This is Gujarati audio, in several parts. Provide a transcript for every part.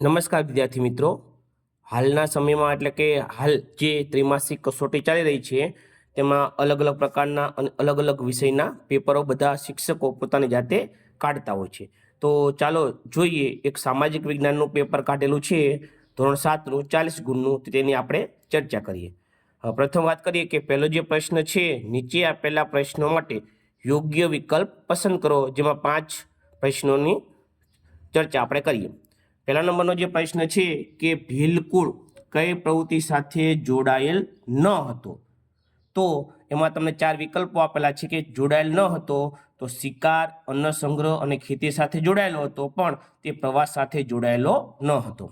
નમસ્કાર વિદ્યાર્થી મિત્રો, હાલના સમયમાં એટલે કે હાલ જે ત્રિમાસિક કસોટી ચાલી રહી છે તેમાં અલગ અલગ પ્રકારના અને અલગ અલગ વિષયના પેપરો બધા શિક્ષકો પોતાની જાતે કાઢતા હોય છે. તો ચાલો જોઈએ, એક સામાજિક વિજ્ઞાનનું પેપર કાઢેલું છે ધોરણ 7નું 40 ગુણનું, તેની આપણે ચર્ચા કરીએ. પ્રથમ વાત કરીએ કે પહેલો જે પ્રશ્ન છે, નીચે આપેલા પ્રશ્નો માટે યોગ્ય વિકલ્પ પસંદ કરો, જેમાં 5 પ્રશ્નોની ચર્ચા આપણે કરીએ. પહેલા નંબરનો જે પ્રશ્ન છે કે ભીલકુળ કઈ પ્રવૃત્તિ સાથે જોડાયેલ ન હતો? તો એમાં તમને 4 વિકલ્પો આપેલા છે કે જોડાયેલ ન હતો તો શિકાર, અન્ન સંગ્રહ અને ખેતી સાથે જોડાયેલો હતો, પણ તે પ્રવાસ સાથે જોડાયેલો ન હતો.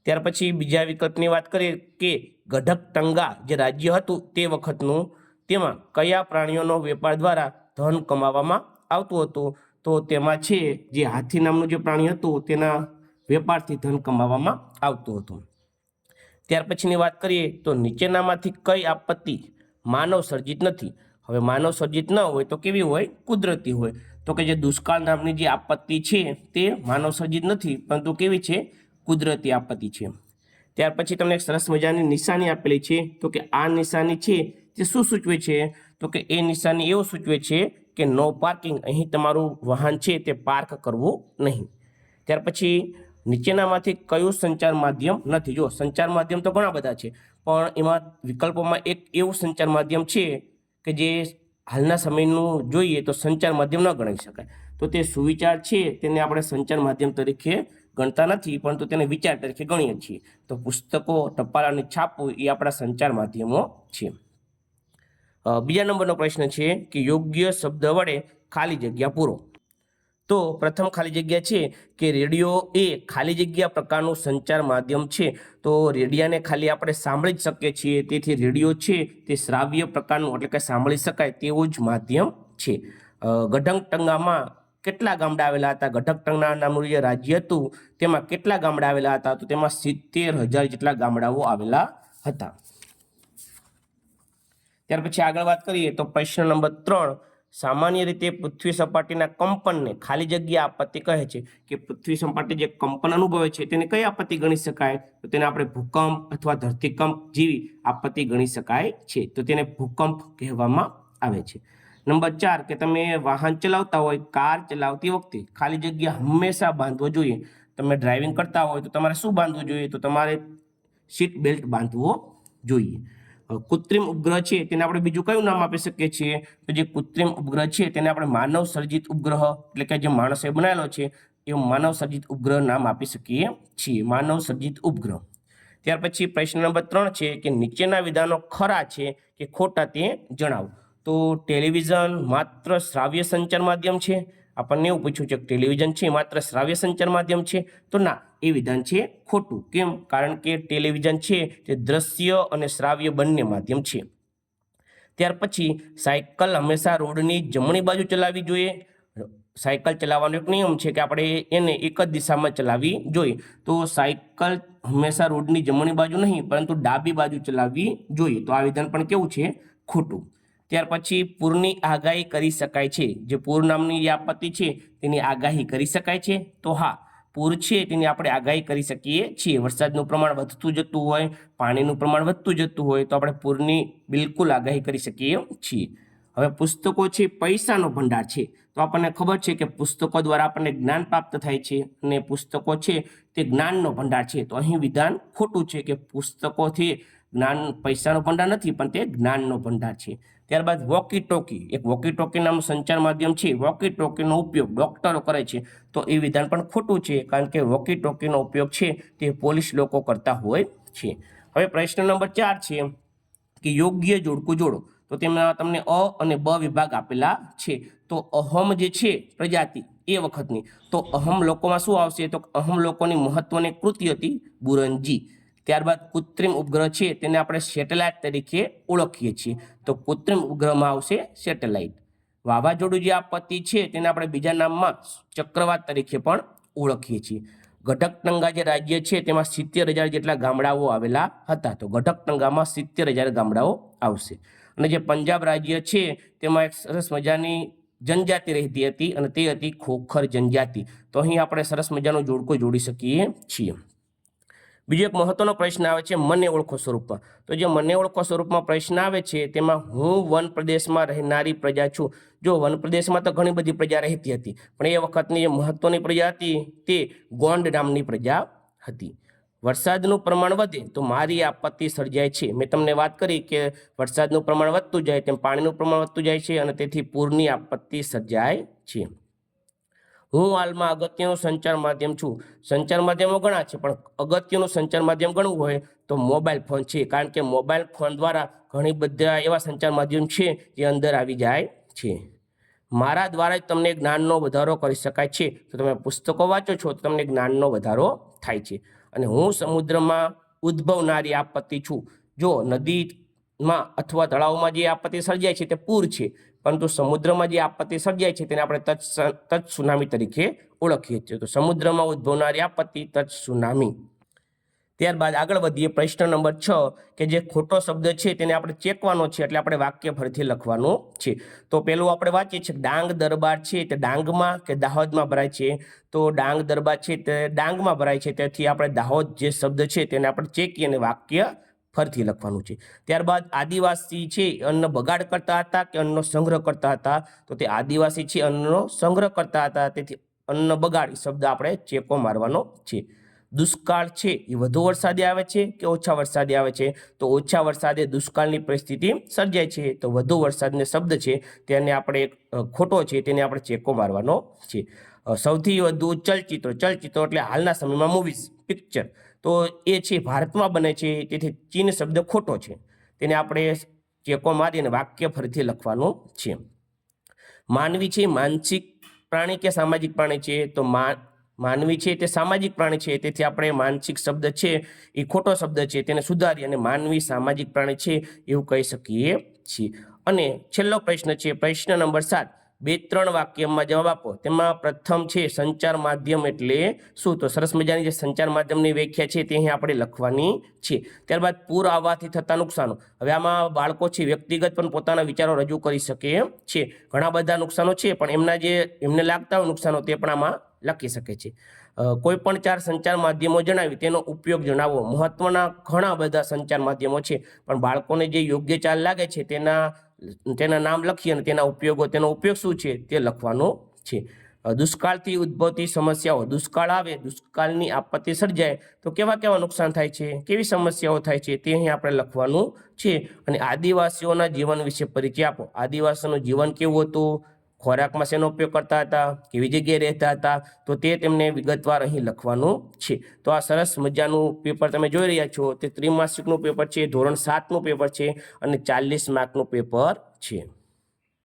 ત્યાર પછી બીજા વિકલ્પની વાત કરીએ કે ગઢકટંગા જે રાજ્ય હતું તે વખતનું, તેમાં કયા પ્રાણીઓનો વેપાર દ્વારા ધન કમાવામાં આવતું હતું? તો તેમાં છે જે હાથી નામનું જે પ્રાણી હતું તેના વેપારથી ધન કમાવામાં આવતું હતું. ત્યાર પછીની વાત કરીએ તો નીચેનામાંથી કઈ આપત્તિ માનવ સર્જિત નથી? હવે માનવ સર્જિત ન હોય તો કેવી હોય? કુદરતી હોય. તો કે જે દુષ્કાળ નામની જે આપત્તિ છે તે માનવ સર્જિત નથી, પરંતુ કેવી છે? કુદરતી આપત્તિ છે. ત્યાર પછી તમને એક સરસ મજાની નિશાની આપેલી છે, તો કે આ નિશાની છે તે શું સૂચવે છે? તો કે એ નિશાની એવું સૂચવે છે કે નો પાર્કિંગ, અહીં તમારું વાહન છે તે પાર્ક કરવું નહીં. ત્યાર પછી નીચેનામાંથી કયું સંચાર માધ્યમ નથી? જો સંચાર માધ્યમ તો ઘણા બધા છે, પણ એમાં વિકલ્પોમાં એક એવું સંચાર માધ્યમ છે કે જે હાલના સમયનું જોઈએ તો સંચાર માધ્યમ ન ગણી શકાય. તો તે સુવિચાર છે તેને આપણે સંચાર માધ્યમ તરીકે ગણતા નથી, પરંતુ તેને વિચાર તરીકે ગણીએ છીએ. તો પુસ્તકો, ટપાલ અને છાપવું એ આપણા સંચાર માધ્યમો છે. બીજા નંબરનો પ્રશ્ન છે કે યોગ્ય શબ્દ વડે ખાલી જગ્યા પૂરો. તો પ્રથમ ખાલી જગ્યા છે કે રેડિયો એ ખાલી જગ્યા પ્રકારનું સંચાર માધ્યમ છે. તો રેડિયાને ખાલી આપણે સાંભળી જ શકીએ છીએ, તેથી રેડિયો છે તે શ્રાવ્ય પ્રકારનું એટલે કે સાંભળી શકાય તેવું જ માધ્યમ છે. ગઢકટંગામાં કેટલા ગામડા આવેલા હતા? ગઢકટંગા નામનું જે રાજ્ય હતું તેમાં કેટલા ગામડા આવેલા હતા? તો તેમાં 70,000 જેટલા ગામડાઓ આવેલા હતા. ત્યાર પછી આગળ વાત કરીએ તો પ્રશ્ન નંબર 3, સામાન્ય રીતે પૃથ્વી સપાટીના કંપનને ખાલી જગ્યા આપત્તિ કહે છે. કે પૃથ્વી સપાટી જે કંપન અનુભવે છે તેને કઈ આપત્તિ ગણી શકાય? તો તેને આપણે ભૂકંપ અથવા ધરતીકંપ જેવી આપત્તિ ગણી શકાય છે, તો તેને ભૂકંપ કહેવામાં આવે છે. નંબર 4 કે તમે વાહન ચલાવતા હોય, કાર ચલાવતી વખતે ખાલી જગ્યા હંમેશા બાંધવો જોઈએ. તમે ડ્રાઇવિંગ કરતા હોય તો તમારે શું બાંધવું જોઈએ? તો તમારે સીટ બેલ્ટ બાંધવો જોઈએ. કૃત્રિમ ઉપગ્રહ છે તેને આપણે બીજું કયું નામ આપી શકીએ છીએ? તો જે કૃત્રિમ ઉપગ્રહ છે તેને આપણે માનવ સર્જિત ઉપગ્રહ, એટલે કે જે માણસે બનાવેલો છે એ માનવ સર્જિત ઉપગ્રહ નામ આપી શકીએ છીએ, માનવ સર્જિત ઉપગ્રહ. ત્યાર પછી પ્રશ્ન નંબર 3 છે કે નીચેના વિધાનો ખરા છે કે ખોટા તે જણાવો. તો ટેલિવિઝન માત્ર શ્રાવ્ય સંચાર માધ્યમ છે. આપણને એવું પૂછ્યું છે કે ટેલિવિઝન છે માત્ર શ્રાવ્ય સંચાર માધ્યમ છે? તો ના, એ વિધાન છે ખોટું. કેમ? કારણ કે ટેલિવિઝન છે તે દ્રશ્ય અને શ્રાવ્ય બંને માધ્યમ છે. ત્યાર પછી સાયકલ હંમેશા રોડની જમણી બાજુ ચલાવવી જોઈએ. સાયકલ ચલાવવાનો એક નિયમ છે કે આપણે એને એક જ દિશામાં ચલાવવી જોઈએ. તો સાયકલ હંમેશા રોડની જમણી બાજુ નહીં પરંતુ ડાબી બાજુ ચલાવવી જોઈએ. તો આ વિધાન પણ કેવું છે? ખોટું. ત્યાર પછી પૂરની આગાહી કરી શકાય છે. જે પૂર નામની જે આપત્તિ છે તેની આગાહી કરી શકાય છે? તો હા, પૂર છે તેની આપણે આગાહી કરી શકીએ છીએ. વરસાદનું પ્રમાણ વધતું જતું હોય, પાણીનું પ્રમાણ વધતું જતું હોય તો આપણે પૂરની બિલકુલ આગાહી કરી શકીએ છીએ. હવે પુસ્તકો છે પૈસાનો ભંડાર છે. તો આપણને ખબર છે કે પુસ્તકો દ્વારા આપણને જ્ઞાન પ્રાપ્ત થાય છે અને પુસ્તકો છે તે જ્ઞાનનો ભંડાર છે. તો અહીં વિધાન ખોટું છે કે પુસ્તકોથી જ્ઞાન પૈસાનો ભંડાર નથી, પણ તે જ્ઞાનનો ભંડાર છે. ત્યારબાદ વોકી ટોકી, એક વોકી ટોકી નામનું સંચાર માધ્યમ છે. વોકી ટોકીનો ઉપયોગ ડોક્ટરો કરે છે, તો એ વિધાન પણ ખોટું છે, કારણ કે વોકી ટોકીનો ઉપયોગ છે તે પોલીસ લોકો કરતા હોય છે. હવે પ્રશ્ન નંબર 4 છે કે યોગ્ય જોડકું જોડો. તો તેમાં તમને અ અને બ વિભાગ આપેલા છે. તો અહમ જે છે પ્રજાતિ એ વખતની, તો અહમ લોકોમાં શું આવશે? તો અહમ લોકોની મહત્વની કૃતિ હતી બુરંજી. ત્યારબાદ કૃત્રિમ ઉપગ્રહ છે તેને આપણે સેટેલાઇટ તરીકે ઓળખીએ છીએ. તો કૃત્રિમ ઉપગ્રહમાં આવશે સેટેલાઇટ. વાવાઝોડું જે આપત્તિ છે તેને આપણે બીજા નામમાં ચક્રવાત તરીકે પણ ઓળખીએ છીએ. ગઢકટંગા જે રાજ્ય છે તેમાં 70,000 જેટલા ગામડાઓ આવેલા હતા. તો ગઢકટંગામાં 70,000 ગામડાઓ આવશે. અને જે પંજાબ રાજ્ય છે તેમાં એક સરસ મજાની જનજાતિ રહેતી હતી અને તે હતી ખોખર જનજાતિ. તો અહીં આપણે સરસ મજાનું જોડકો જોડી શકીએ છીએ. બીજો એક મહત્વનો પ્રશ્ન આવે છે મને ઓળખો સ્વરૂપમાં. તો જે મને ઓળખો સ્વરૂપમાં પ્રશ્ન આવે છે તેમાં હું વન પ્રદેશમાં રહેનારી પ્રજા છું. જો વન પ્રદેશમાં તો ઘણી બધી પ્રજા રહેતી હતી, પણ એ વખતની જે મહત્વની પ્રજા હતી તે ગોંડ નામની પ્રજા હતી. વરસાદનું પ્રમાણ વધે તો મારી આપત્તિ સર્જાય છે. મેં તમને વાત કરી કે વરસાદનું પ્રમાણ વધતું જાય તેમ પાણીનું પ્રમાણ વધતું જાય છે અને તેથી પૂરની આપત્તિ સર્જાય છે. હું હાલમાં અગત્યનું સંચાર માધ્યમ છું. સંચાર માધ્યમો ઘણા છે, પણ અગત્યનું સંચાર માધ્યમ ગણવું હોય તો મોબાઈલ ફોન છે, કારણ કે મોબાઈલ ફોન દ્વારા ઘણી બધા એવા સંચાર માધ્યમ છે જે અંદર આવી જાય છે. મારા દ્વારા જ તમને જ્ઞાનનો વધારો કરી શકાય છે. તો તમે પુસ્તકો વાંચો છો તો તમને જ્ઞાનનો વધારો થાય છે. અને હું સમુદ્રમાં ઉદ્ભવનારી આપત્તિ છું. જો નદીમાં અથવા તળાવમાં જે આપત્તિ સર્જાય છે તે પૂર છે, પરંતુ સમુદ્રમાં જે આપત્તિ સર્જાય છે તેને આપણે તત્સુનામી તરીકે ઓળખીએ છીએ. તો સમુદ્રમાં ઉદ્ભવનારી આપત્તિ તત્સુનામી. ત્યારબાદ આગળ વધીએ પ્રશ્ન નંબર 6 કે જે ખોટો શબ્દ છે તેને આપણે ચેકવાનો છે, એટલે આપણે વાક્ય ફરીથી લખવાનું છે. તો પેલું આપણે વાંચીએ છીએ ડાંગ દરબાર છે તે ડાંગમાં કે દાહોદમાં ભરાય છે. તો ડાંગ દરબાર છે તે ડાંગમાં ભરાય છે, તેથી આપણે દાહોદ જે શબ્દ છે તેને આપણે ચેકી અને વાક્ય ફરીથી લખવાનું છે. ત્યારબાદ આદિવાસી છે અન્ન બગાડ કરતા હતા કે અન્નનો સંગ્રહ કરતા હતા? તો તે આદિવાસી છે અન્નનો સંગ્રહ કરતા હતા, તેથી અન્ન બગાડ શબ્દ આપણે ચેકો મારવાનો છે. દુષ્કાળ છે એ વધુ વરસાદે આવે છે કે ઓછા વરસાદે આવે છે? તો ઓછા વરસાદે દુષ્કાળની પરિસ્થિતિ સર્જાય છે. તો વધુ વરસાદનો શબ્દ છે તેને આપણે ખોટો છે તેને આપણે ચેકો મારવાનો છે. સૌથી વધુ ચલચિત્રો એટલે હાલના સમયમાં મૂવીઝ પિક્ચર, તો એ છે ભારતમાં બને છે, તેથી ચીન શબ્દ ખોટો છે, તેને આપણે ચેકો મારી અને વાક્ય ફરીથી લખવાનું છે. માનવી છે માનસિક પ્રાણી કે સામાજિક પ્રાણી છે? તો માનવી છે તે સામાજિક પ્રાણી છે, તેથી આપણે માનસિક શબ્દ છે એ ખોટો શબ્દ છે તેને સુધારી અને માનવી સામાજિક પ્રાણી છે એવું કહી શકીએ છીએ. અને છેલ્લો પ્રશ્ન છે પ્રશ્ન નંબર 7, 2-3 વાક્યમાં જવાબ આપો. તેમાં પ્રથમ છે સંચાર માધ્યમ એટલે શું? તો સરસ મજાની જે સંચાર માધ્યમની વ્યાખ્યા છે તે અહીં આપણે લખવાની છે. ત્યારબાદ પૂર આવવાથી થતા નુકસાનો. હવે આમાં બાળકો છે વ્યક્તિગત પણ પોતાના વિચારો રજૂ કરી શકે છે. ઘણા બધા નુકસાનો છે, પણ એમને લાગતા હોય નુકસાનો તે પણ આમાં લખી શકે છે. કોઈ પણ 4 સંચાર માધ્યમો જણાવી તેનો ઉપયોગ જણાવો. મહત્વના ઘણા બધા સંચાર માધ્યમો છે, પણ બાળકોને જે યોગ્ય 4 લાગે છે તેના નામ લખી અને તેનો ઉપયોગ શું છે તે લખવાનું છે. દુષ્કાળથી ઉદ્ભવતી સમસ્યાઓ. દુષ્કાળ આવે, દુષ્કાળની આપત્તિ સર્જાય તો કેવા નુકસાન થાય છે, કેવી સમસ્યાઓ થાય છે તે અહીં આપણે લખવાનું છે. અને આદિવાસીઓના જીવન વિશે પરિચય આપો. આદિવાસીઓનું જીવન કેવું હતું, ખોરાકમાં શેનો ઉપયોગ કરતા હતા, કેવી જગ્યાએ રહેતા હતા, તો તે તેમને વિગતવાર અહીં લખવાનું છે. તો આ સરસ મજાનું પેપર તમે જોઈ રહ્યા છો તે ત્રિમાસિકનું પેપર છે, ધોરણ 7નું પેપર છે અને 40 માર્કનું પેપર છે.